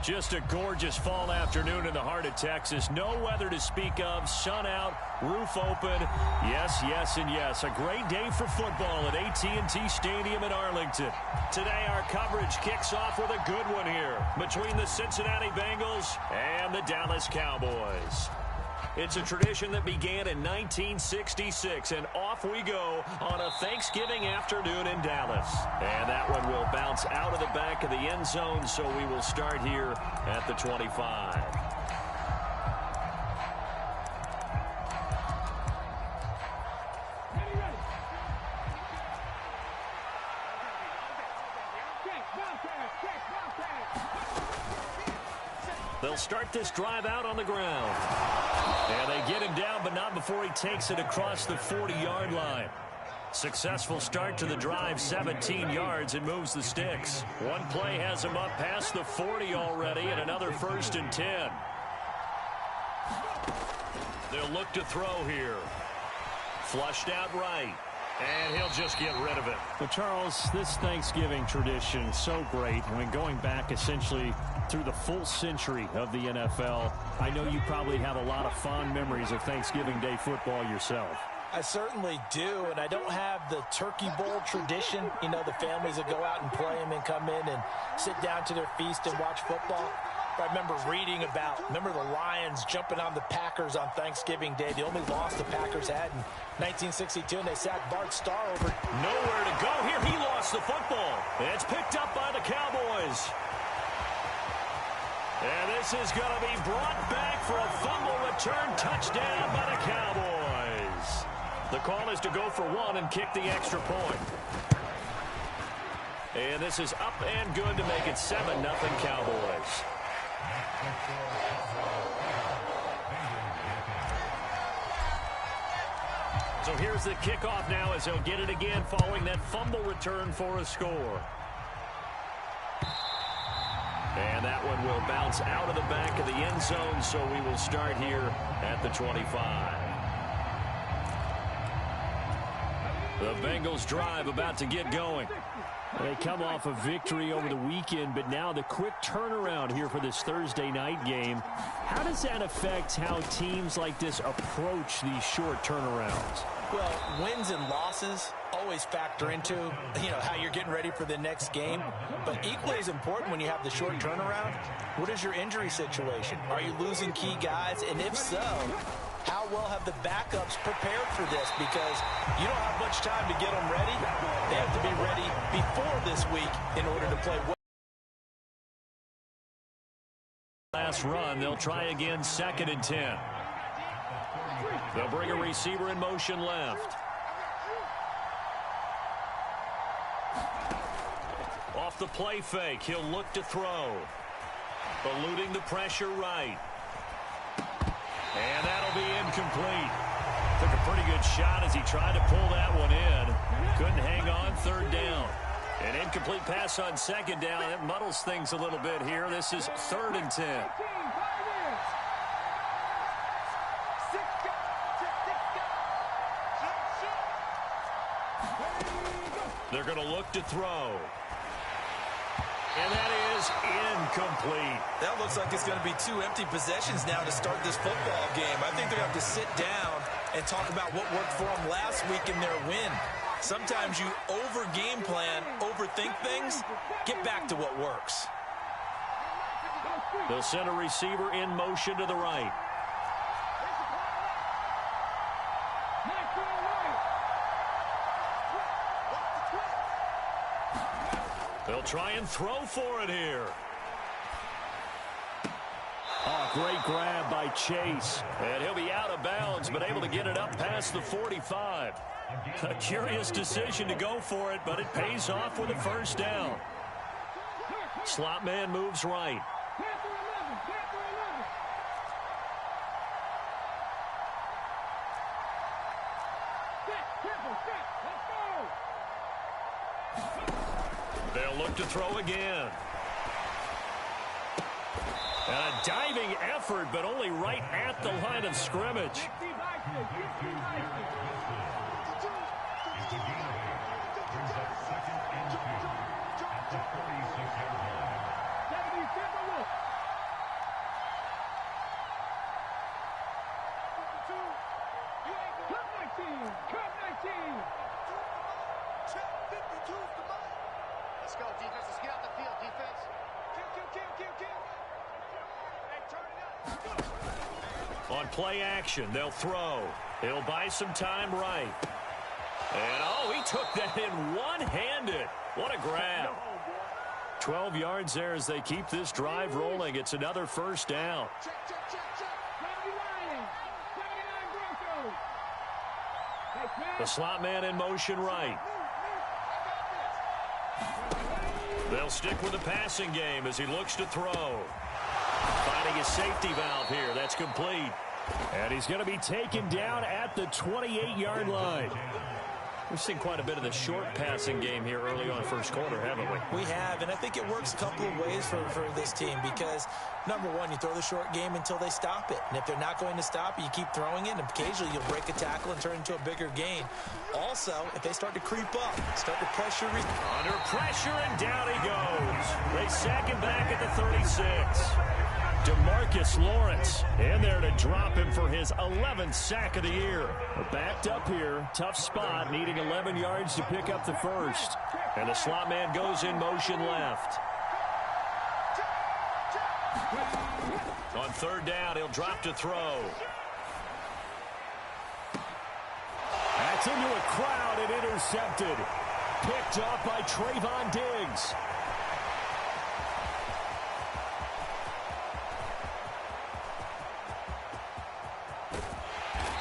Just a gorgeous fall afternoon in the heart of Texas. No weather to speak of. Sun out, roof open. Yes, yes, and yes. A great day for football at AT&T Stadium in Arlington. Today our coverage kicks off with a good one here between the Cincinnati Bengals and the Dallas Cowboys. It's a tradition that began in 1966, and off we go on a Thanksgiving afternoon in Dallas. And that one will bounce out of the back of the end zone, so we will start here at the 25. They'll start this drive out on the ground. And they get him down, but not before he takes it across the 40-yard line. Successful start to the drive, 17 yards, and moves the sticks. One play has him up past the 40 already, and another 1st and 10. They'll look to throw here. Flushed out right. And he'll just get rid of it. Well, Charles, this Thanksgiving tradition, so great. I mean, going back essentially through the full century of the NFL, I know you probably have a lot of fond memories of Thanksgiving Day football yourself. I certainly do, and I don't have the turkey bowl tradition. You know, the families that go out and play them and come in and sit down to their feast and watch football. I remember reading about, the Lions jumping on the Packers on Thanksgiving Day. The only loss the Packers had in 1962, and they sacked Bart Starr over. Nowhere to go here. He lost the football. It's picked up by the Cowboys. And this is going to be brought back for a fumble return touchdown by the Cowboys. The call is to go for one and kick the extra point. And this is up and good to make it 7-0 Cowboys. So here's the kickoff now as they'll get it again following that fumble return for a score. And that one will bounce out of the back of the end zone, so we will start here at the 25. The Bengals drive about to get going. They come off a victory over the weekend, but now the quick turnaround here for this Thursday night game. How does that affect how teams like this approach these short turnarounds? Well, wins and losses always factor into, how you're getting ready for the next game. But equally as important when you have the short turnaround, what is your injury situation? Are you losing key guys? And if so, how well have the backups prepared for this? Because you don't have much time to get them ready. They have to be ready before this week in order to play well. Last run, they'll try again, 2nd and 10. They'll bring a receiver in motion left. Off the play fake, he'll look to throw. Eluding the pressure right. And that'll be incomplete. Took a pretty good shot as he tried to pull that one in. Couldn't hang on, 3rd down. An incomplete pass on 2nd down. It muddles things a little bit here. This is 3rd and 10. They're going to look to throw. And that is incomplete. That looks like it's going to be 2 empty possessions now to start this football game. I think they're going to have to sit down and talk about what worked for them last week in their win. Sometimes you over-game plan, overthink things. Get back to what works. They'll send a receiver in motion to the right. They'll try and throw for it here. Oh, great grab by Chase. And he'll be out of bounds, but able to get it up past the 45. A curious decision to go for it, but it pays off with a 1st down. Slot man moves right. They'll look to throw again. And a diving effort, but only right at the line of scrimmage. Let's go, defense. Let's get out the field, defense. On play action, they'll throw. He'll buy some time right. And, oh, he took that in one-handed. What a grab. 12 yards there as they keep this drive rolling. It's another first down. The slot man in motion right. They'll stick with the passing game as he looks to throw. Finding his safety valve here. That's complete. And he's going to be taken down at the 28-yard line. We've seen quite a bit of the short passing game here early on first quarter, haven't we? We have, and I think it works a couple of ways for this team because, number one, you throw the short game until they stop it. And if they're not going to stop it, you keep throwing it, and occasionally you'll break a tackle and turn it into a bigger gain. Also, if they start to creep up, start to pressure. Under pressure, and down he goes. They sack him back at the 36. DeMarcus Lawrence in there to drop him for his 11th sack of the year. Backed up here, tough spot, needing 11 yards to pick up the first. And the slot man goes in motion left. On third down, he'll drop to throw. That's into a crowd and intercepted. Picked off by Trayvon Diggs.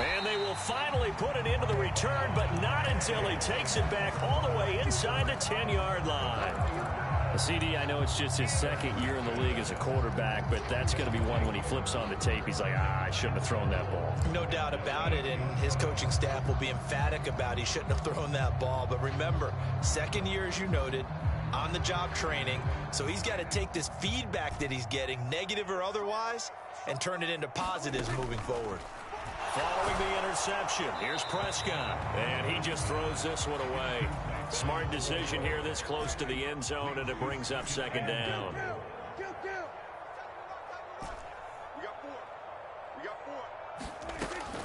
And they will finally put it into the return, but not until he takes it back all the way inside the 10-yard line. CD, I know it's just his second year in the league as a quarterback, but that's going to be one when he flips on the tape. He's like, I shouldn't have thrown that ball. No doubt about it, and his coaching staff will be emphatic about he shouldn't have thrown that ball. But remember, second year, as you noted, on-the-job training, so he's got to take this feedback that he's getting, negative or otherwise, and turn it into positives moving forward. Following the interception, here's Prescott, and he just throws this one away. Smart decision here this close to the end zone, and it brings up second down.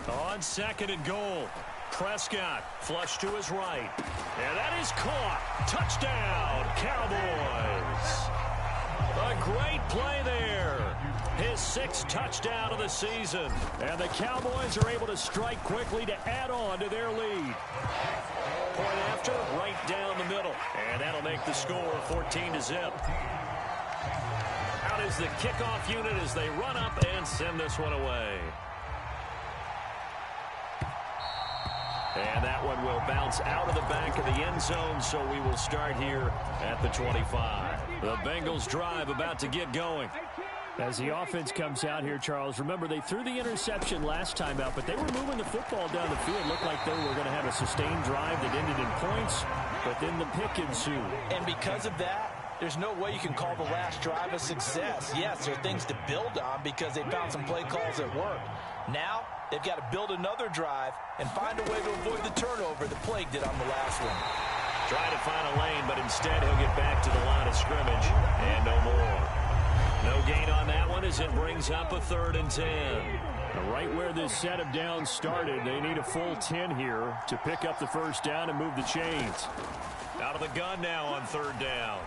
On second and goal, Prescott flush to his right, and that is caught. Touchdown, Cowboys. A great play there. His 6th touchdown of the season. And the Cowboys are able to strike quickly to add on to their lead. Point after, right down the middle. And that'll make the score 14-0. Out is the kickoff unit as they run up and send this one away. And that one will bounce out of the back of the end zone, so we will start here at the 25. The Bengals drive about to get going. As the offense comes out here, Charles, remember they threw the interception last time out, but they were moving the football down the field. Looked like they were going to have a sustained drive that ended in points, but then the pick ensued. And because of that, there's no way you can call the last drive a success. Yes, there are things to build on because they found some play calls that worked. Now, they've got to build another drive and find a way to avoid the turnover that plagued it on the last one. Try to find a lane, but instead he'll get back to the line of scrimmage and no more. No gain on that one as it brings up a 3rd and 10. Right where this set of downs started, they need a full 10 here to pick up the first down and move the chains. Out of the gun now on 3rd down.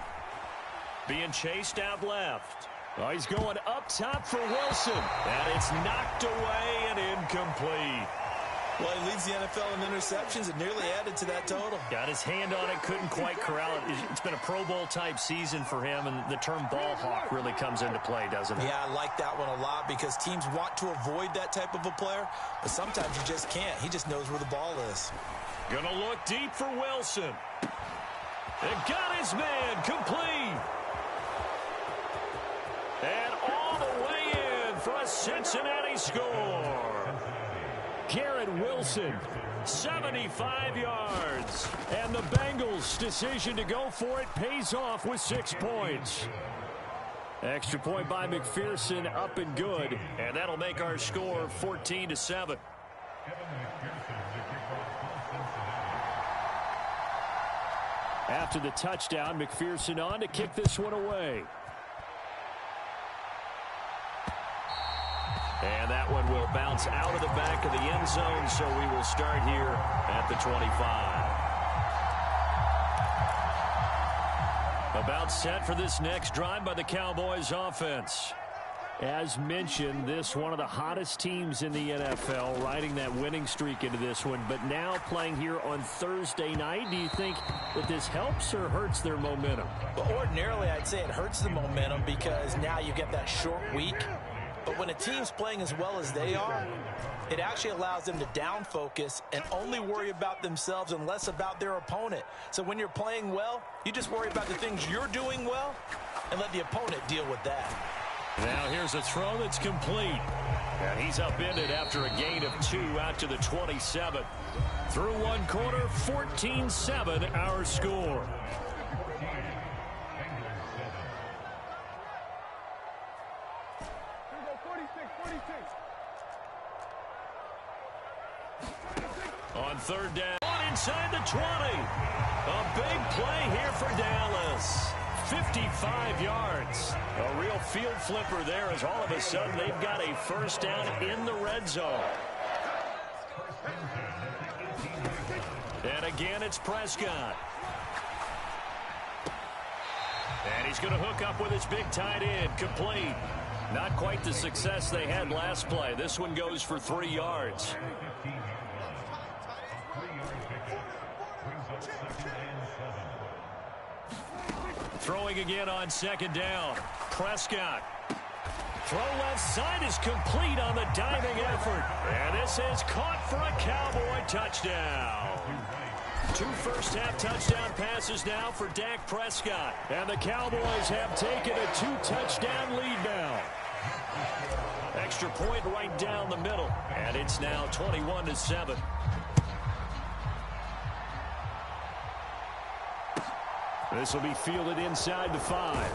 Being chased out left. Oh, he's going up top for Wilson. And it's knocked away and incomplete. Well, he leads the NFL in interceptions and nearly added to that total. Got his hand on it, couldn't quite corral it. It's been a Pro Bowl-type season for him, and the term ball hawk really comes into play, doesn't it? Yeah, I like that one a lot because teams want to avoid that type of a player, but sometimes you just can't. He just knows where the ball is. Gonna look deep for Wilson. And got his man complete. And all the way in for a Cincinnati score. Garrett Wilson, 75 yards. And the Bengals' decision to go for it pays off with 6 points. Extra point by McPherson, up and good. And that'll make our score 14-7. After the touchdown, McPherson on to kick this one away. And that one will bounce out of the back of the end zone, so we will start here at the 25. About set for this next drive by the Cowboys offense. As mentioned, this one of the hottest teams in the NFL, riding that winning streak into this one, but now playing here on Thursday night. Do you think that this helps or hurts their momentum? Well, ordinarily, I'd say it hurts the momentum because now you get that short week. But when a team's playing as well as they are, it actually allows them to down focus and only worry about themselves and less about their opponent. So when you're playing well, you just worry about the things you're doing well and let the opponent deal with that. Now here's a throw that's complete. And he's upended after a gain of 2 out to the 27. Through one quarter, 14-7 our score. On third down, inside the 20. A big play here for Dallas. 55 yards. A real field flipper there as all of a sudden they've got a first down in the red zone. And again, it's Prescott. And he's going to hook up with his big tight end. Complete. Not quite the success they had last play. This one goes for 3 yards. Throwing again on second down. Prescott. Throw left side is complete on the diving effort. And this is caught for a Cowboy touchdown. 2 first-half touchdown passes now for Dak Prescott. And the Cowboys have taken a 2-touchdown lead now. Extra point right down the middle. And it's now 21-7. This will be fielded inside the 5.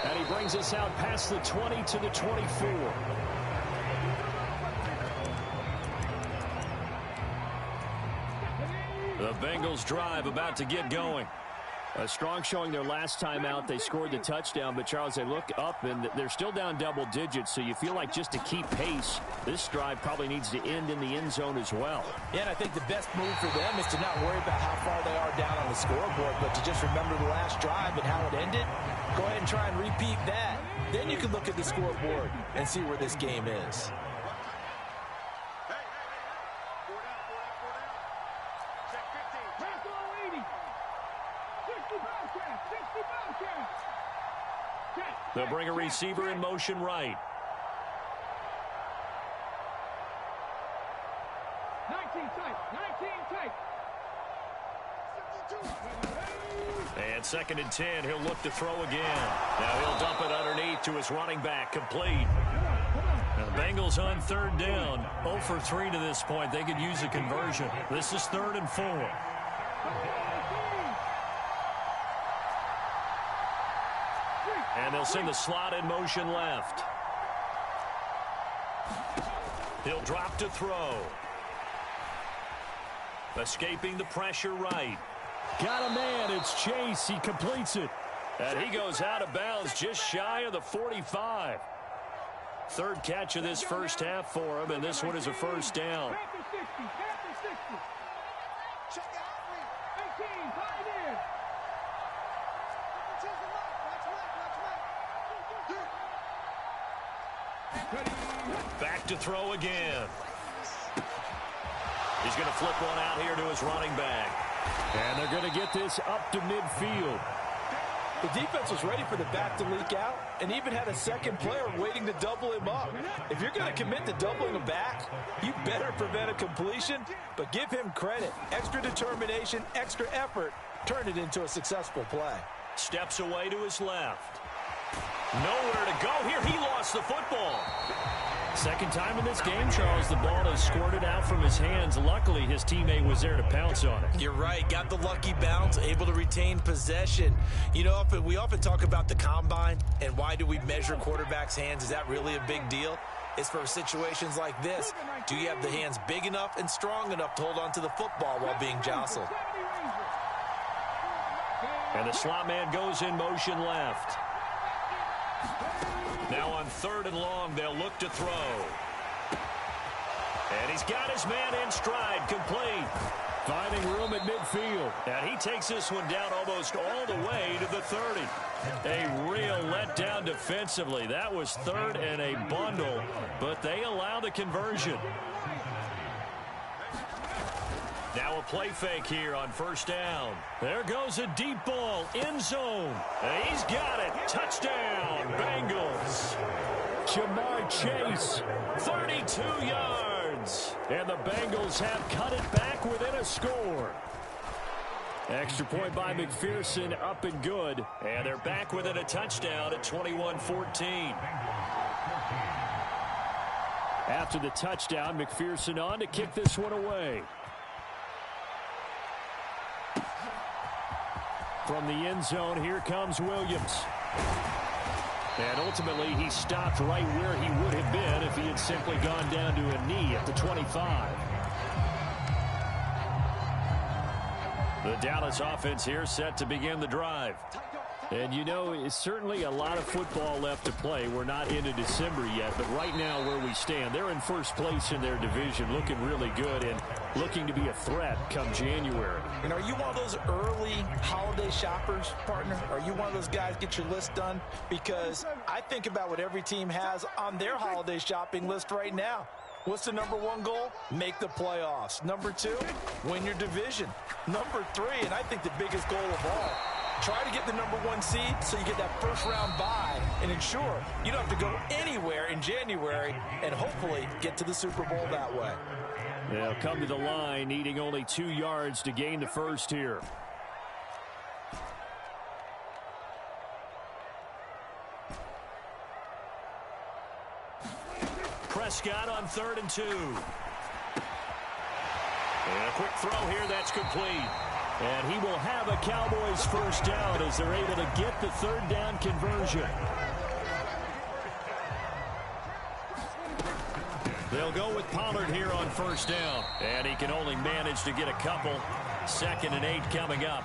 And he brings us out past the 20 to the 24. The Bengals drive about to get going. A strong showing their last time out. They scored the touchdown, but Charles, they look up and they're still down double digits, so you feel like just to keep pace, this drive probably needs to end in the end zone as well. Yeah, and I think the best move for them is to not worry about how far they are down on the scoreboard, but to just remember the last drive and how it ended. Go ahead and try and repeat that. Then you can look at the scoreboard and see where this game is. They'll bring a receiver in motion right. 19 tight. And second and 10, he'll look to throw again. Now he'll dump it underneath to his running back, complete. Now the Bengals on third down, 0 for 3 to this point. They could use a conversion. This is 3rd and 4. And they'll send the slot in motion left. He'll drop to throw. Escaping the pressure right. Got a man. It's Chase. He completes it. And he goes out of bounds just shy of the 45. 3rd catch of this first half for him, and this one is a first down. Back to throw again. He's going to flip one out here to his running back. And they're going to get this up to midfield. The defense was ready for the back to leak out and even had a second player waiting to double him up. If you're going to commit to doubling a back, you better prevent a completion, but give him credit. Extra determination, extra effort, turned it into a successful play. Steps away to his left. Nowhere to go here. He lost the football. Second time in this game, Charles, the ball has squirted out from his hands. Luckily, his teammate was there to pounce on it. You're right. Got the lucky bounce, able to retain possession. You know, we often talk about the combine and why do we measure quarterbacks' hands. Is that really a big deal? It's for situations like this. Do you have the hands big enough and strong enough to hold on to the football while being jostled? And the slot man goes in motion left. Now on 3rd and long, they'll look to throw. And he's got his man in stride, complete. Finding room at midfield. And he takes this one down almost all the way to the 30. A real letdown defensively. That was third and a bundle, but they allow the conversion. Now a play fake here on first down. There goes a deep ball, end zone. And he's got it. Touchdown, Bengals. Jamar Chase, 32 yards. and the Bengals have cut it back within a score. Extra point by McPherson, up and good. And they're back within a touchdown at 21-14. After the touchdown, McPherson on to kick this one away. From the end zone, here comes Williams. And ultimately, he stopped right where he would have been if he had simply gone down to a knee at the 25. The Dallas offense here set to begin the drive. And you know, it's certainly a lot of football left to play. We're not into December yet, but right now where we stand, they're in first place in their division, looking really good and looking to be a threat come January. And are you one of those early holiday shoppers, partner? Are you one of those guys get your list done? Because I think about what every team has on their holiday shopping list right now. What's the number one goal? Make the playoffs. Number two, win your division. Number three, and I think the biggest goal of all, try to get the number one seed so you get that first round bye and ensure you don't have to go anywhere in January and hopefully get to the Super Bowl that way. They'll come to the line needing only 2 yards to gain the first here. Prescott on 3rd and 2. And a quick throw here, that's complete. And he will have a Cowboys first down as they're able to get the third down conversion. They'll go with Pollard here on first down. And he can only manage to get a couple. 2nd and 8 coming up.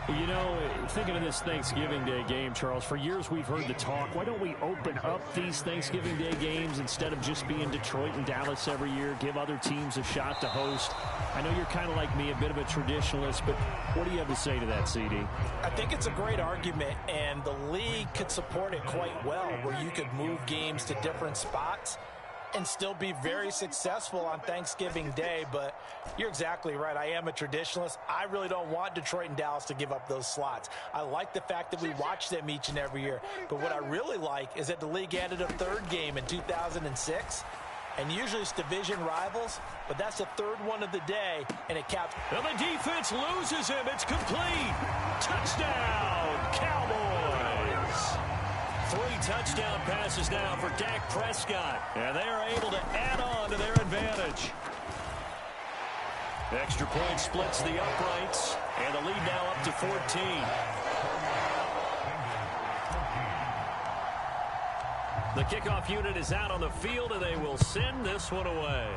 You know, thinking of this Thanksgiving Day game, Charles, for years we've heard the talk, why don't we open up these Thanksgiving Day games instead of just being Detroit and Dallas every year, give other teams a shot to host? I know you're kind of like me, a bit of a traditionalist, but what do you have to say to that, CD? I think it's a great argument, and the league could support it quite well, where you could move games to different spots and still be very successful on Thanksgiving Day. But you're exactly right. I am a traditionalist. I really don't want Detroit and Dallas to give up those slots. I like the fact that we watch them each and every year. But what I really like is that the league added a third game in 2006. And usually it's division rivals, but that's the third one of the day, and it counts. And the defense loses him. It's complete. Touchdown, Cowboys. 3 touchdown passes now for Dak Prescott. And they are able to add on to their advantage. Extra point splits the uprights. And the lead now up to 14. The kickoff unit is out on the field, and they will send this one away.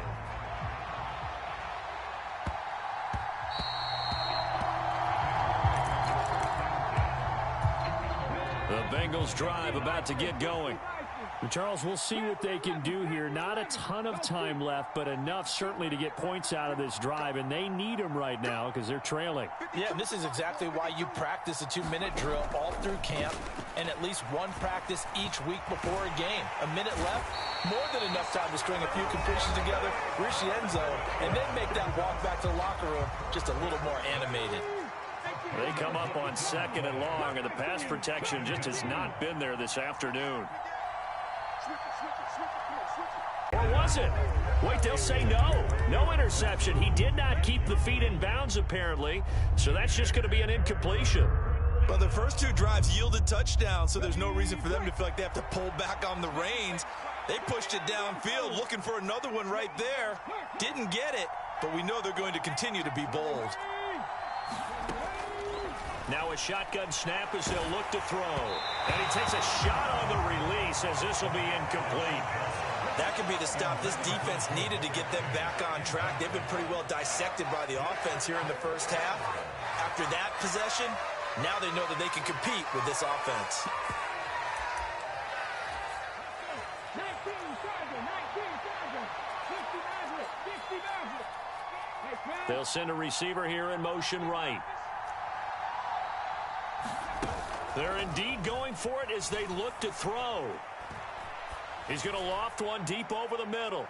The Bengals drive about to get going. Charles, we'll see what they can do here. Not a ton of time left, but enough certainly to get points out of this drive, and they need them right now because they're trailing. Yeah, and this is exactly why you practice a 2-minute drill all through camp and at least one practice each week before a game. A minute left, more than enough time to string a few completions together, reach the end zone, and then make that walk back to the locker room just a little more animated. They come up on 2nd and long, and the pass protection just has not been there this afternoon. Or was it? Wait, they'll say no. No interception. He did not keep the feet in bounds, apparently, so that's just going to be an incompletion. Well, the first 2 drives yielded touchdowns, so there's no reason for them to feel like they have to pull back on the reins. They pushed it downfield, looking for another one right there. Didn't get it, but we know they're going to continue to be bold. Now a shotgun snap as they'll look to throw. And he takes a shot on the release as this will be incomplete. That could be the stop this defense needed to get them back on track. They've been pretty well dissected by the offense here in the first half. After that possession, now they know that they can compete with this offense. 19 Chargers, 19 Chargers, 59, 59. They'll send a receiver here in motion right. They're indeed going for it as they look to throw. He's going to loft one deep over the middle.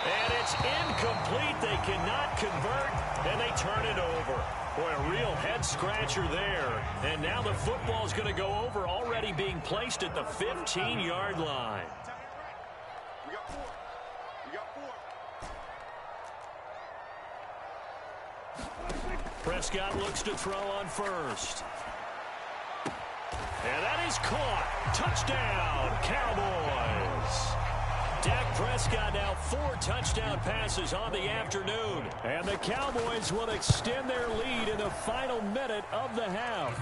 And it's incomplete. They cannot convert, and they turn it over. Boy, a real head-scratcher there. And now the football is going to go over, already being placed at the 15-yard line. Prescott looks to throw on first. And that is caught. Touchdown, Cowboys. Dak Prescott now 4 touchdown passes on the afternoon. And the Cowboys will extend their lead in the final minute of the half.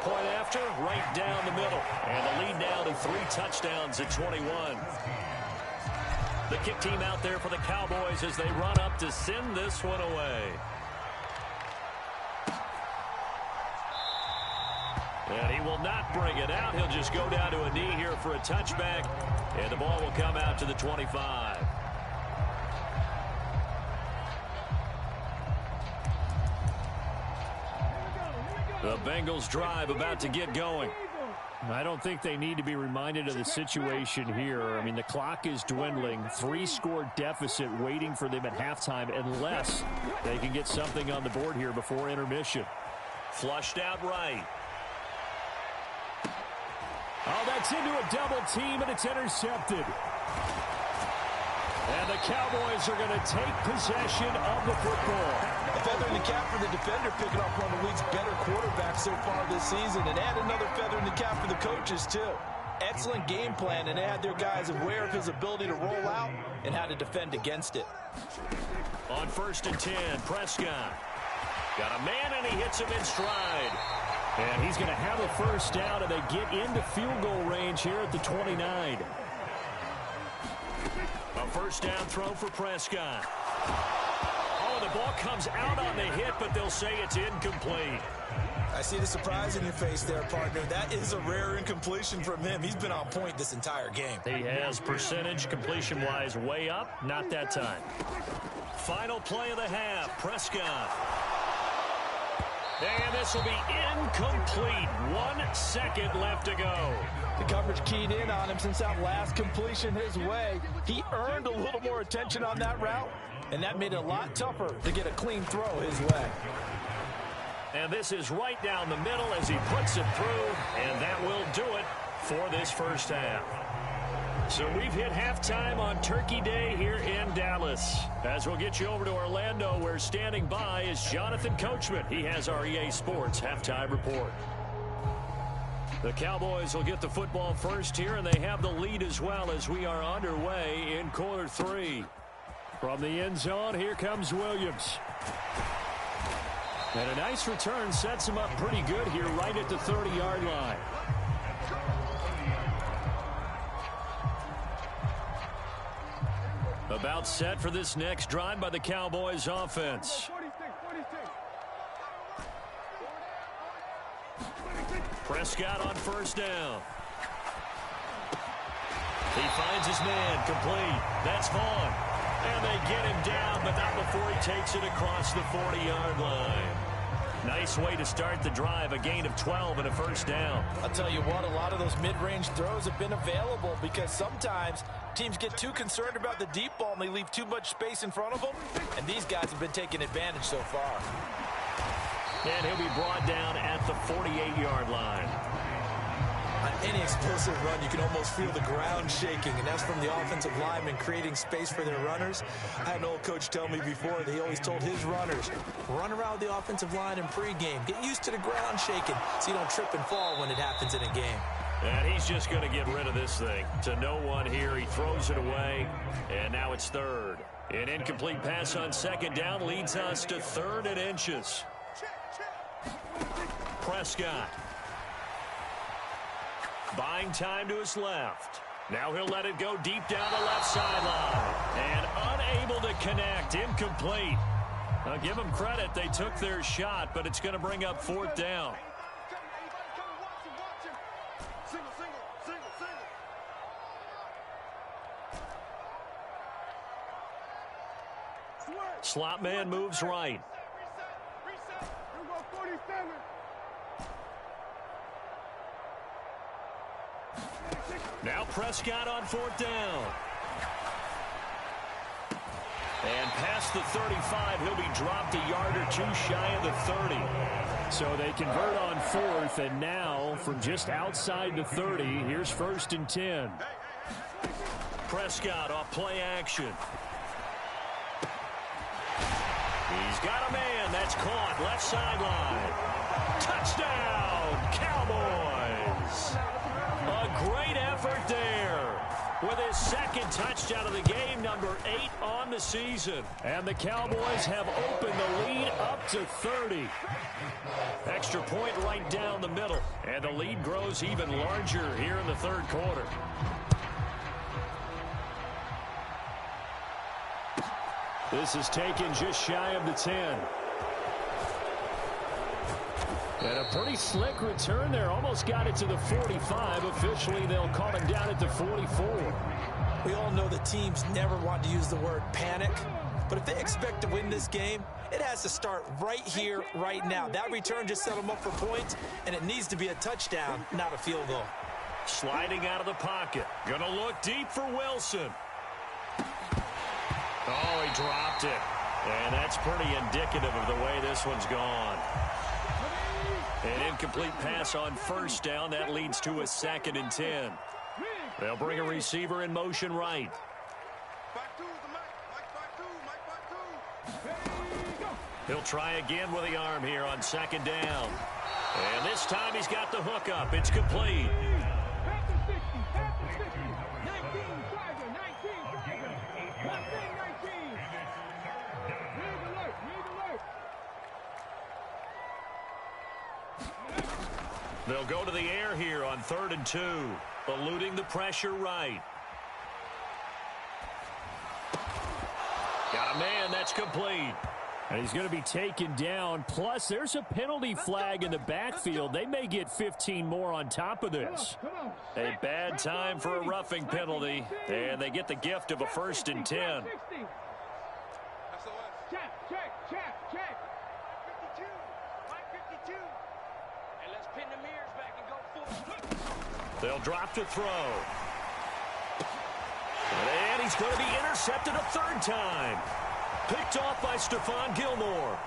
Point after, right down the middle. And the lead now to 3 touchdowns at 21. The kick team out there for the Cowboys as they run up to send this one away. And he will not bring it out. He'll just go down to a knee here for a touchback. And the ball will come out to the 25. The Bengals drive about to get going. I don't think they need to be reminded of the situation here. I mean, the clock is dwindling. 3-score deficit waiting for them at halftime unless they can get something on the board here before intermission. Flushed out right. Oh, that's into a double team, and it's intercepted. And the Cowboys are going to take possession of the football. A feather in the cap for the defender, picking up one of the league's better quarterbacks so far this season. And add another feather in the cap for the coaches, too. Excellent game plan, and they had their guys aware of his ability to roll out and how to defend against it. On 1st and 10, Prescott. Got a man, and he hits him in stride. And he's going to have a first down, and they get into field goal range here at the 29. A first down throw for Prescott. Oh, the ball comes out on the hit, but they'll say it's incomplete. I see the surprise in your face there, partner. That is a rare incompletion from him. He's been on point this entire game. He has percentage completion-wise way up. Not that time. Final play of the half, Prescott. And this will be incomplete. 1 second left to go. The coverage keyed in on him since that last completion his way. He earned a little more attention on that route, and that made it a lot tougher to get a clean throw his way. And this is right down the middle as he puts it through, and that will do it for this first half. So we've hit halftime on Turkey Day here in Dallas. As we'll get you over to Orlando, where standing by is Jonathan Coachman. He has our EA Sports halftime report. The Cowboys will get the football first here, and they have the lead as well as we are underway in quarter 3. From the end zone, here comes Williams. And a nice return sets him up pretty good here right at the 30-yard line. About set for this next drive by the Cowboys offense. Prescott on first down. He finds his man, complete. That's Vaughn. And they get him down, but not before he takes it across the 40-yard line. Nice way to start the drive, a gain of 12 and a first down. I'll tell you what, a lot of those mid-range throws have been available because sometimes teams get too concerned about the deep ball and they leave too much space in front of them, and these guys have been taking advantage so far. And he'll be brought down at the 48-yard line. On any explosive run, you can almost feel the ground shaking, and that's from the offensive linemen creating space for their runners. I had an old coach tell me before that he always told his runners, run around the offensive line in pregame. Get used to the ground shaking so you don't trip and fall when it happens in a game. And he's just going to get rid of this thing. To no one here, he throws it away, and now it's third. An incomplete pass on second down leads us to 3rd and inches. Prescott. Buying time to his left. Now he'll let it go deep down the left sideline. And unable to connect. Incomplete. Now give them credit. They took their shot, but it's going to bring up 4th down. slot man moves right. Reset. You go 47. Now Prescott on 4th down. And past the 35, he'll be dropped a yard or two shy of the 30. So they convert on 4th, and now from just outside the 30, here's 1st and 10. Prescott off play action. He's got a man. That's caught. Left sideline. Touchdown, Cowboys. A great effort there with his second touchdown of the game, number 8 on the season. And the Cowboys have opened the lead up to 30. Extra point right down the middle. And the lead grows even larger here in the 3rd quarter. This is taken just shy of the 10. And a pretty slick return there. Almost got it to the 45. Officially, they'll call him down at the 44. We all know that teams never want to use the word panic. But if they expect to win this game, it has to start right here, right now. That return just set them up for points, and it needs to be a touchdown, not a field goal. Sliding out of the pocket. Gonna look deep for Wilson. Oh, he dropped it. And that's pretty indicative of the way this one's gone. An incomplete pass on 1st down. That leads to a 2nd and 10. They'll bring a receiver in motion right. He'll try again with the arm here on 2nd down. And this time he's got the hook up. It's complete. They'll go to the air here on 3rd and 2. Eluding the pressure right. Got a man. That's complete. And he's going to be taken down. Plus, there's a penalty flag in the backfield. They may get 15 more on top of this. A bad time for a roughing penalty. And they get the gift of a 1st and 10. Check. They'll drop to throw. And he's going to be intercepted a 3rd time. Picked off by Stephon Gilmore.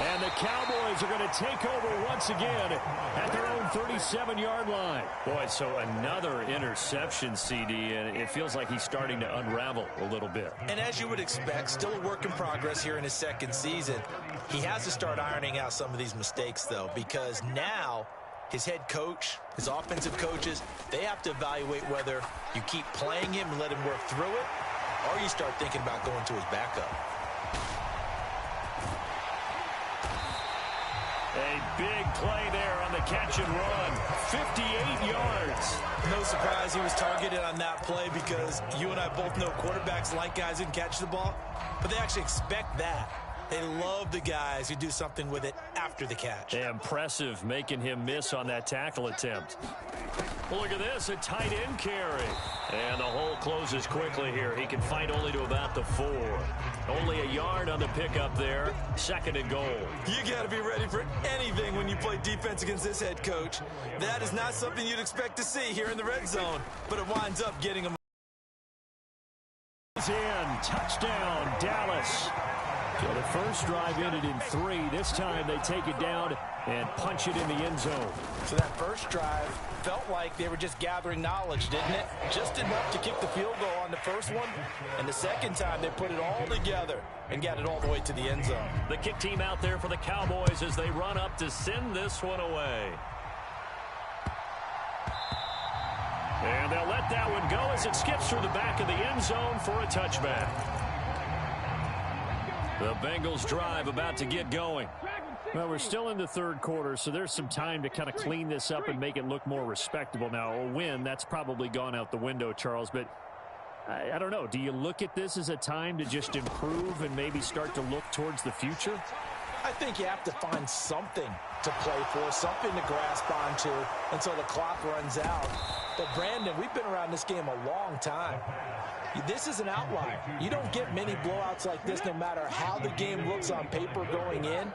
And the Cowboys are going to take over once again at their own 37-yard line. Boy, so another interception, CD, and it feels like he's starting to unravel a little bit. And as you would expect, still a work in progress here in his 2nd season. He has to start ironing out some of these mistakes, though, because now his head coach, his offensive coaches, they have to evaluate whether you keep playing him and let him work through it, or you start thinking about going to his backup. A big play there on the catch and run. 58 yards. No surprise he was targeted on that play because you and I both know quarterbacks like guys who can catch the ball, but they actually expect that. They love the guys who do something with it after the catch. Impressive making him miss on that tackle attempt. Well, look at this, a tight end carry. And the hole closes quickly here. He can fight only to about the 4. Only a yard on the pickup there. 2nd and goal. You got to be ready for anything when you play defense against this head coach. That is not something you'd expect to see here in the red zone, but it winds up getting him. He's in. Touchdown, Dallas. So the first drive ended in 3. This time they take it down and punch it in the end zone. So that first drive felt like they were just gathering knowledge, didn't it? Just enough to kick the field goal on the first one. And the second time they put it all together and got it all the way to the end zone. The kick team out there for the Cowboys as they run up to send this one away. And they'll let that one go as it skips through the back of the end zone for a touchback. The Bengals drive about to get going. Well, we're still in the 3rd quarter, so there's some time to kind of clean this up and make it look more respectable. Now, a win, that's probably gone out the window, Charles, but I don't know. Do you look at this as a time to just improve and maybe start to look towards the future? I think you have to find something to play for, something to grasp onto until the clock runs out. But, Brandon, we've been around this game a long time. This is an outlier. You don't get many blowouts like this no matter how the game looks on paper going in.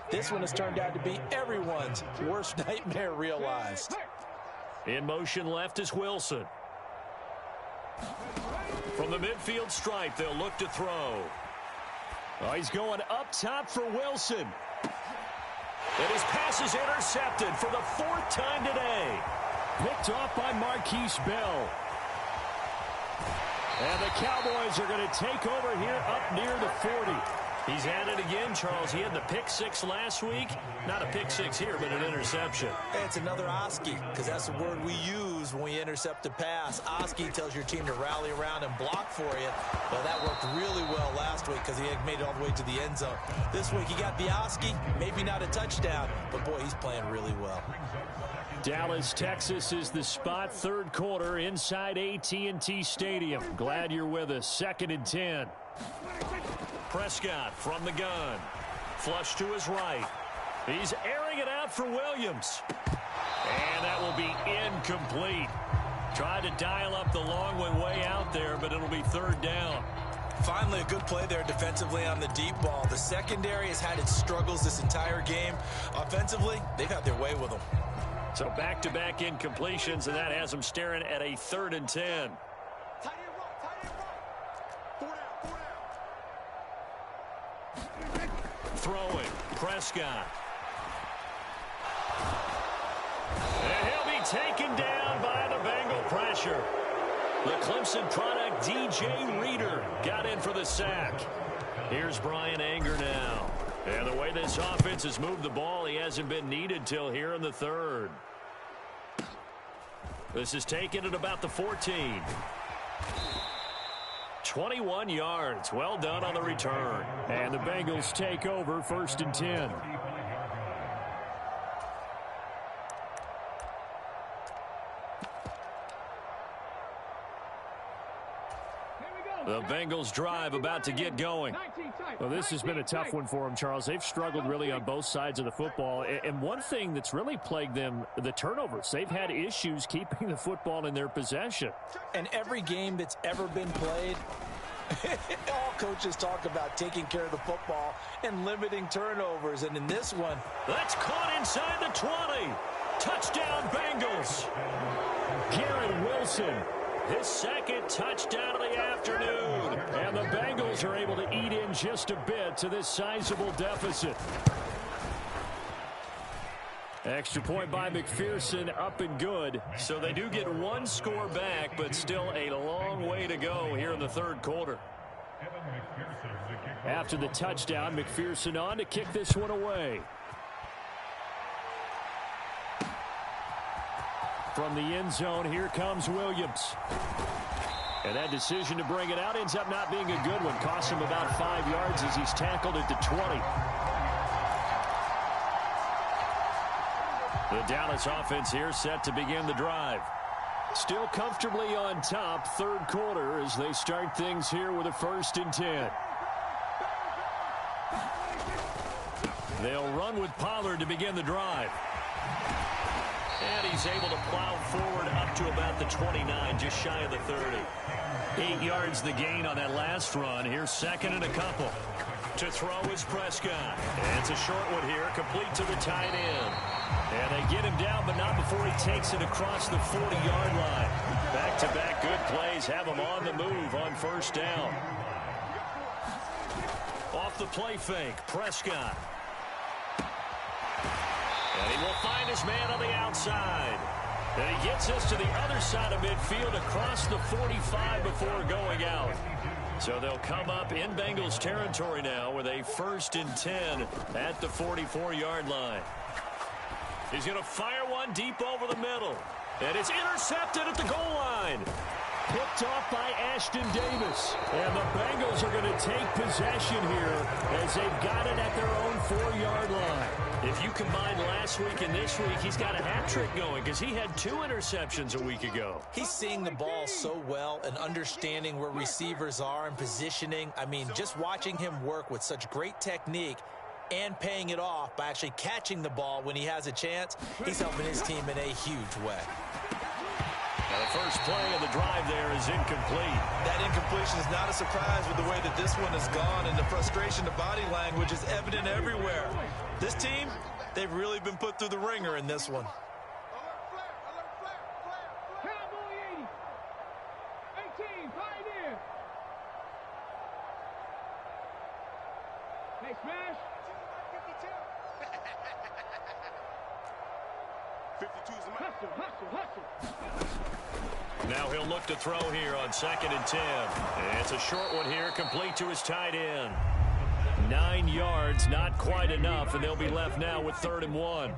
This one has turned out to be everyone's worst nightmare realized. In motion left is Wilson. From the midfield stripe, they'll look to throw. Oh, he's going up top for Wilson. And his pass is intercepted for the 4th time today. Picked off by Marquise Bell. And the Cowboys are going to take over here up near the 40. He's at it again, Charles. He had the pick 6 last week. Not a pick 6 here, but an interception. Hey, it's another Oski, because that's the word we use when we intercept a pass. Oski tells your team to rally around and block for you. Well, that worked really well last week because he had made it all the way to the end zone. This week he got the Oski, maybe not a touchdown, but boy, he's playing really well. Dallas, Texas is the spot. 3rd quarter inside AT&T Stadium. Glad you're with us. 2nd and 10. Prescott from the gun. Flush to his right. He's airing it out for Williams. And that will be incomplete. Tried to dial up the long one way out there, but it'll be 3rd down. Finally, a good play there defensively on the deep ball. The secondary has had its struggles this entire game. Offensively, they've had their way with them. So back-to-back incompletions, and that has them staring at a 3rd and 10. Throwing, Prescott. And he'll be taken down by the Bengal pressure. The Clemson product, DJ Reader, got in for the sack. Here's Brian Anger now. And the way this offense has moved the ball, he hasn't been needed till here in the 3rd. This is taken at about the 14. 21 yards. Well done on the return. And the Bengals take over 1st and 10. The Bengals drive about to get going. Well, this has been a tough one for them, Charles. They've struggled really on both sides of the football. And one thing that's really plagued them, the turnovers. They've had issues keeping the football in their possession. And every game that's ever been played, all coaches talk about taking care of the football and limiting turnovers. And in this one, that's caught inside the 20. Touchdown, Bengals. Garrett Wilson. His 2nd touchdown of the afternoon. And the Bengals are able to eat in just a bit to this sizable deficit. Extra point by McPherson, up and good. So they do get 1 score back, but still a long way to go here in the 3rd quarter. After the touchdown, McPherson on to kick this one away. From the end zone, here comes Williams. And that decision to bring it out ends up not being a good one. Costs him about 5 yards as he's tackled at the 20. The Dallas offense here set to begin the drive. Still comfortably on top, 3rd quarter as they start things here with a 1st and 10. They'll run with Pollard to begin the drive. And he's able to plow forward up to about the 29, just shy of the 30. 8 yards the gain on that last run. Here's 2nd and a couple. To throw is Prescott. And it's a short one here, complete to the tight end. And they get him down, but not before he takes it across the 40-yard line. Back-to-back good plays have him on the move on 1st down. Off the play fake, Prescott. And he will find his man on the outside. And he gets us to the other side of midfield across the 45 before going out. So they'll come up in Bengals territory now with a 1st and 10 at the 44-yard line. He's going to fire one deep over the middle. And it's intercepted at the goal line. Picked off by Ashton Davis. And the Bengals are going to take possession here as they've got it at their own 4-yard line. If you combine last week and this week, he's got a hat trick going because he had 2 interceptions a week ago. He's seeing the ball so well and understanding where receivers are and positioning. I mean, just watching him work with such great technique and paying it off by actually catching the ball when he has a chance, he's helping his team in a huge way. Now the first play of the drive there is incomplete. That incompletion is not a surprise with the way that this one has gone, and the frustration, the body language is evident everywhere. This team, they've really been put through the ringer in this one. Cowboy 80. 18, Pioneer. Hey, smash. 52's the man. Hustle. Now he'll look to throw here on 2nd and 10. It's a short one here, complete to his tight end. 9 yards, not quite enough, and they'll be left now with 3rd and 1.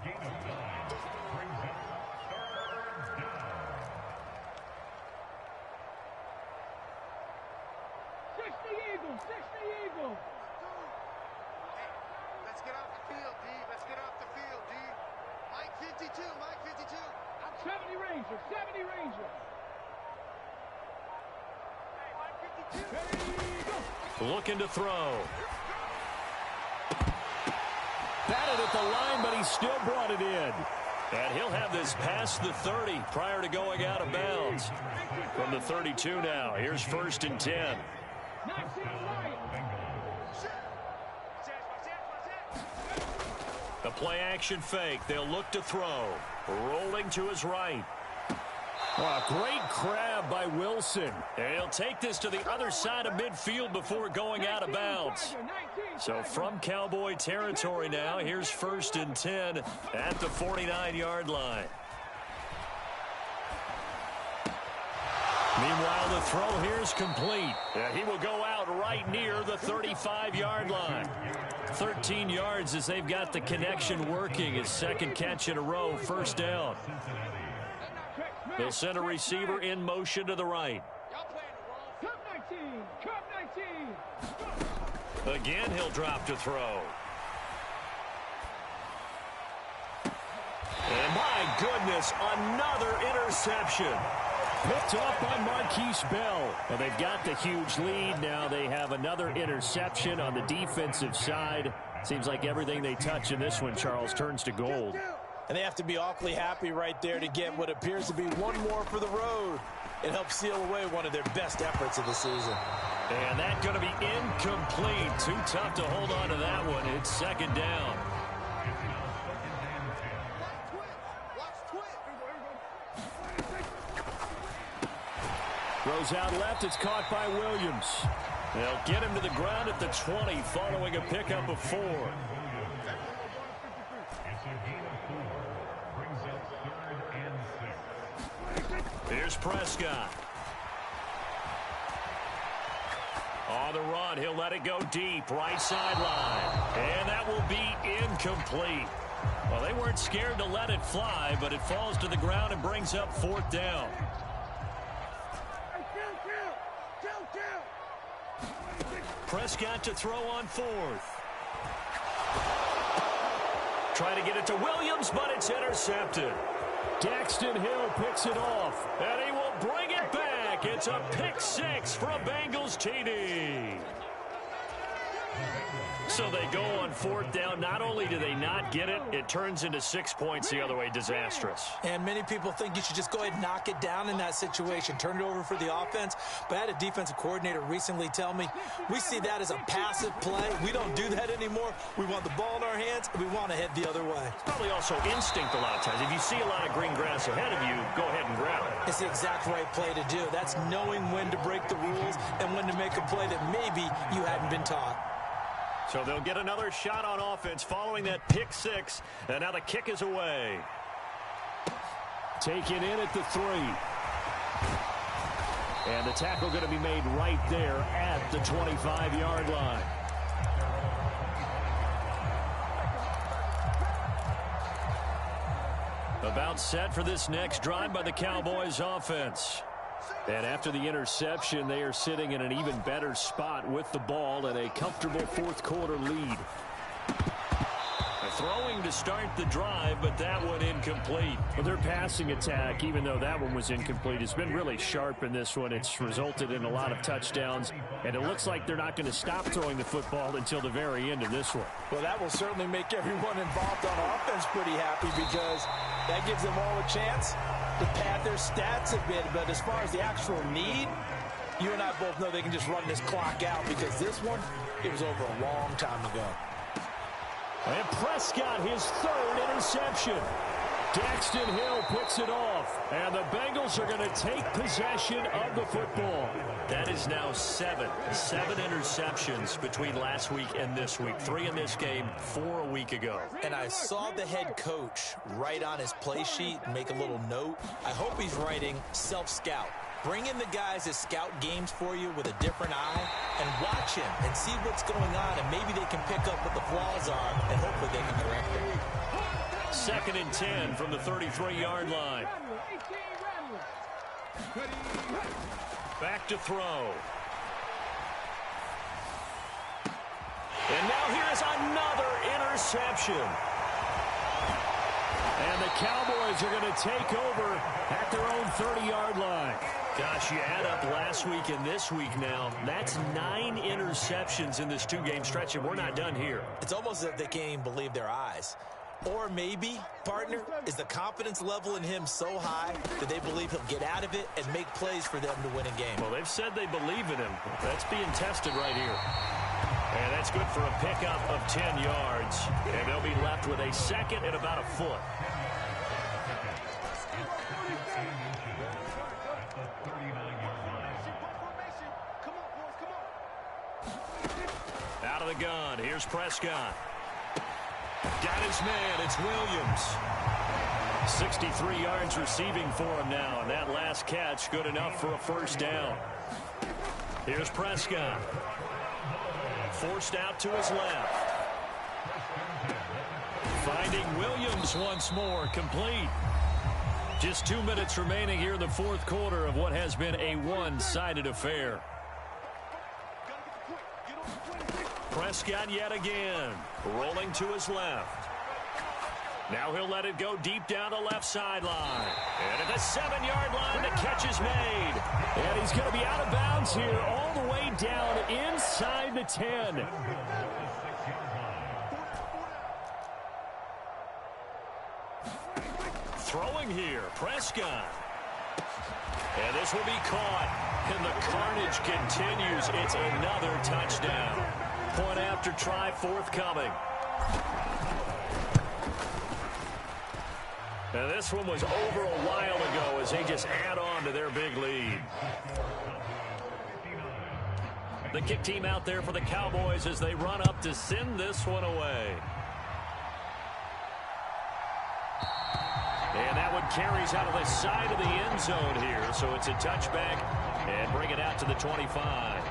Let's get off the field, D. Let's get off the field, D. Mike 52, Mike 52. I'm 70 Ranger, 70 Ranger. Hey, Mike 52. Looking to throw. Batted at the line, but he still brought it in. And he'll have this past the 30 prior to going out of bounds. From the 32 now, here's 1st and 10. The play action fake. They'll look to throw. Rolling to his right. Oh, great grab by Wilson. And he'll take this to the other side of midfield before going out of bounds. So from Cowboy territory now, here's 1st and 10 at the 49-yard line. Meanwhile, the throw here is complete. He will go out right near the 35-yard line. 13 yards as they've got the connection working. His 2nd catch in a row, 1st down. They'll send a receiver in motion to the right. Again, he'll drop to throw. And my goodness, another interception. Picked off by Marquise Bell. Well, they've got the huge lead. Now they have another interception on the defensive side. Seems like everything they touch in this one, Charles, turns to gold. And they have to be awfully happy right there to get what appears to be one more for the road. It helps seal away one of their best efforts of the season. And that's going to be incomplete. Too tough to hold on to that one. It's 2nd down. Throws out left. It's caught by Williams. They'll get him to the ground at the 20 following a pickup of 4. Here's Prescott. On the run, he'll let it go deep, right sideline. And that will be incomplete. Well, they weren't scared to let it fly, but it falls to the ground and brings up 4th down. Prescott to throw on 4th. Try to get it to Williams, but it's intercepted. Daxton Hill picks it off. And he will bring it back. It's a pick 6 for a Bengals TD. So they go on 4th down. Not only do they not get it, it turns into 6 points the other way. Disastrous. And many people think you should just go ahead and knock it down in that situation. Turn it over for the offense. But I had a defensive coordinator recently tell me, we see that as a passive play. We don't do that anymore. We want the ball in our hands, and we want to head the other way. It's probably also instinct a lot of times. If you see a lot of green grass ahead of you, go ahead and grab it. It's the exact right play to do. That's knowing when to break the rules and when to make a play that maybe you hadn't been taught. So they'll get another shot on offense following that pick 6. And now the kick is away. Taken in at the 3. And the tackle going to be made right there at the 25-yard line. About set for this next drive by the Cowboys offense. And after the interception, they are sitting in an even better spot with the ball and a comfortable 4th quarter lead. Throwing to start the drive, but that one incomplete. Well, their passing attack, even though that one was incomplete, has been really sharp in this one. It's resulted in a lot of touchdowns, and it looks like they're not going to stop throwing the football until the very end of this one. Well, that will certainly make everyone involved on offense pretty happy because that gives them all a chance to pad their stats a bit, but as far as the actual need, you and I both know they can just run this clock out because this one, it was over a long time ago. And Prescott, his third interception. Daxton Hill picks it off, and the Bengals are going to take possession of the football. That is now seven interceptions between last week and this week. 3 in this game, 4 a week ago. And I saw the head coach write on his play sheet and make a little note. I hope he's writing self-scout. Bring in the guys that scout games for you with a different eye and watch him and see what's going on, and maybe they can pick up what the flaws are, and hopefully they can correct them. 2nd and 10 from the 33-yard line. Back to throw. And now here is another interception. And the Cowboys are going to take over at their own 30-yard line. Gosh, you add up last week and this week now. That's 9 interceptions in this 2-game stretch, and we're not done here. It's almost as if they can't even believe their eyes. Or maybe, partner, is the confidence level in him so high that they believe he'll get out of it and make plays for them to win a game. Well, they've said they believe in him. That's being tested right here. And that's good for a pickup of 10 yards. And they'll be left with a 2nd and about a foot. Out of the gun, here's Prescott. Got his man, it's Williams. 63 yards receiving for him now, and that last catch good enough for a first down. Here's Prescott. Forced out to his left. Finding Williams once more, complete. Just 2 minutes remaining here in the 4th quarter of what has been a one-sided affair. Prescott yet again, rolling to his left. Now he'll let it go deep down the left sideline. And at the 7-yard line, the catch is made. And he's going to be out of bounds here all the way down inside the 10. Throwing here, Prescott. And this will be caught. And the carnage continues. It's another touchdown. Point after try forthcoming. And this one was over a while ago as they just add on to their big lead. The kick team out there for the Cowboys as they run up to send this one away. And that one carries out of the side of the end zone here. So it's a touchback and bring it out to the 25.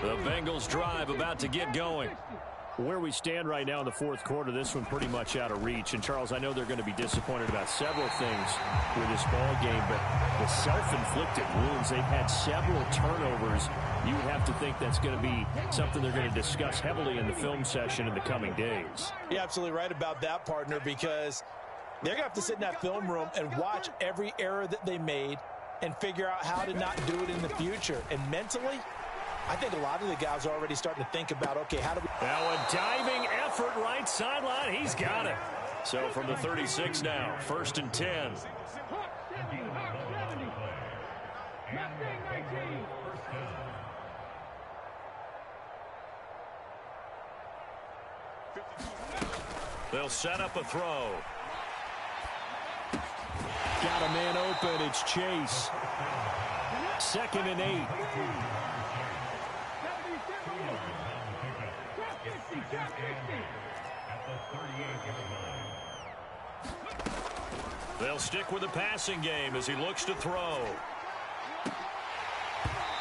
The Bengals drive about to get going. Where we stand right now in the 4th quarter, this one pretty much out of reach. And, Charles, I know they're going to be disappointed about several things with this ball game, but the self-inflicted wounds, they've had several turnovers. You would have to think that's going to be something they're going to discuss heavily in the film session in the coming days. You're absolutely right about that, partner, because they're going to have to sit in that film room and watch every error that they made and figure out how to not do it in the future. And mentally, I think a lot of the guys are already starting to think about, okay, how do we... Now a diving effort right sideline. He's got it. So from the 36 now, 1st and 10. They'll set up a throw. Got a man open. It's Chase. 2nd and 8. They'll stick with the passing game as he looks to throw.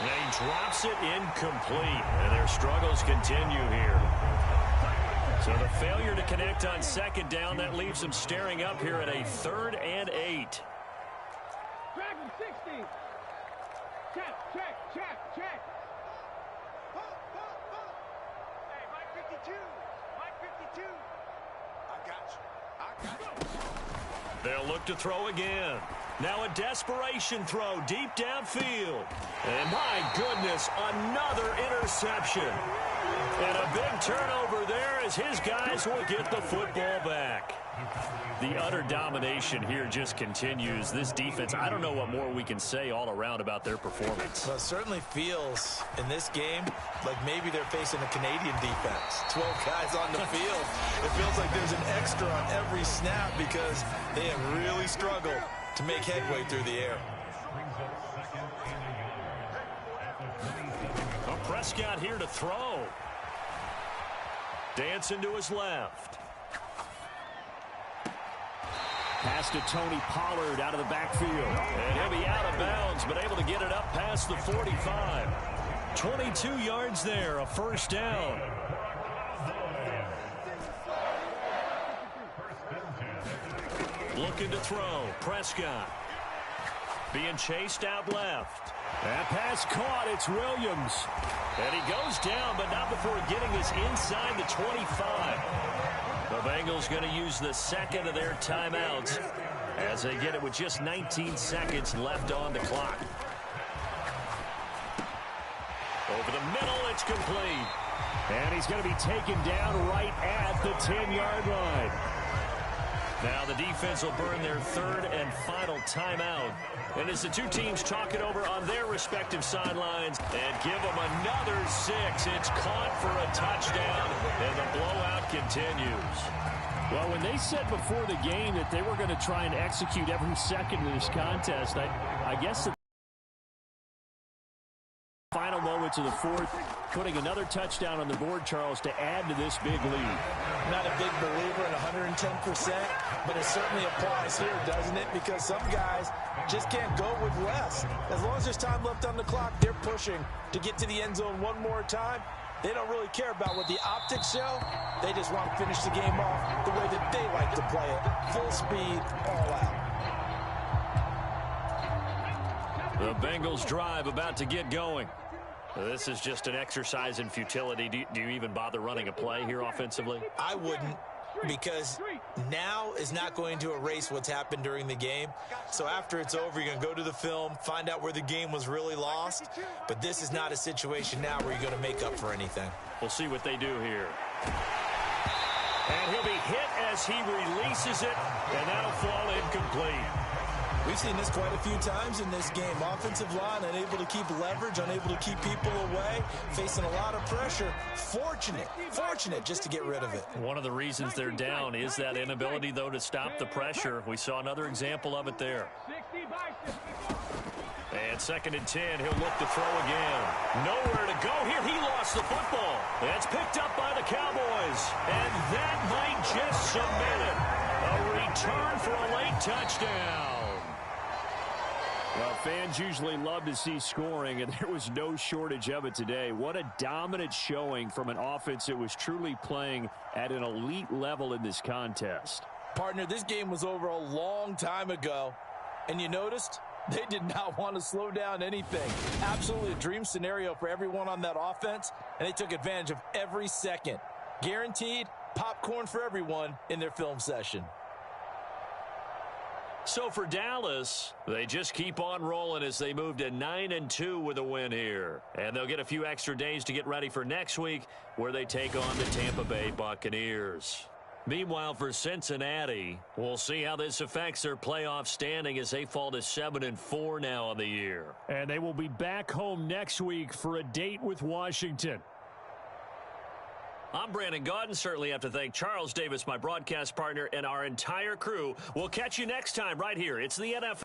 And he drops it incomplete. And their struggles continue here. So the failure to connect on 2nd down, that leaves them staring up here at a 3rd and 8. Dragon 60. Check. Hey, Mike 52. Mike 52. I got you. They'll look to throw again. Now a desperation throw deep downfield. And my goodness, another interception. And a big turnover there as his guys will get the football back. The utter domination here just continues. This defense, I don't know what more we can say all around about their performance. Well, it certainly feels in this game like maybe they're facing a Canadian defense. 12 guys on the field. It feels like there's an extra on every snap because they have really struggled to make headway through the air. Well, Prescott here to throw. Dancing to his left. Pass to Tony Pollard out of the backfield. And he'll be out of bounds, but able to get it up past the 45. 22 yards there, a first down. Looking to throw. Prescott. Being chased out left. That pass caught. It's Williams. And he goes down, but not before getting us inside the 25. The Bengals going to use the second of their timeouts as they get it with just 19 seconds left on the clock. Over the middle, it's complete. And he's going to be taken down right at the 10-yard line. Now the defense will burn their third and final timeout. And as the two teams talk it over on their respective sidelines and give them another 6, it's caught for a touchdown, and the blowout continues. Well, when they said before the game that they were going to try and execute every second of this contest, I guess the final moments of the fourth, putting another touchdown on the board, Charles, to add to this big lead. Not a big believer in 110%, but it certainly applies here, doesn't it? Because some guys just can't go with less. As long as there's time left on the clock, they're pushing to get to the end zone one more time. They don't really care about what the optics show. They just want to finish the game off the way that they like to play it. Full speed, all out. The Bengals drive about to get going. This is just an exercise in futility. Do you even bother running a play here offensively? I wouldn't, because now is not going to erase what's happened during the game. So after it's over, you're going to go to the film, find out where the game was really lost. But this is not a situation now where you're going to make up for anything. We'll see what they do here. And he'll be hit as he releases it, and that'll fall incomplete. We've seen this quite a few times in this game. Offensive line unable to keep leverage, unable to keep people away, facing a lot of pressure. Fortunate just to get rid of it. One of the reasons they're down is that inability, though, to stop the pressure. We saw another example of it there. And 2nd and 10, he'll look to throw again. Nowhere to go here. He lost the football. It's picked up by the Cowboys. And that might just cement it. A return for a late touchdown. Well, fans usually love to see scoring, and there was no shortage of it today. What a dominant showing from an offense that was truly playing at an elite level in this contest. Partner, this game was over a long time ago, and you noticed they did not want to slow down anything. Absolutely a dream scenario for everyone on that offense, and they took advantage of every second. Guaranteed popcorn for everyone in their film session. So for Dallas, they just keep on rolling as they move to 9-2 with a win here. And they'll get a few extra days to get ready for next week, where they take on the Tampa Bay Buccaneers. Meanwhile, for Cincinnati, we'll see how this affects their playoff standing as they fall to 7-4 now on the year. And they will be back home next week for a date with Washington. I'm Brandon Gaudin. Certainly have to thank Charles Davis, my broadcast partner, and our entire crew. We'll catch you next time right here. It's the NFL.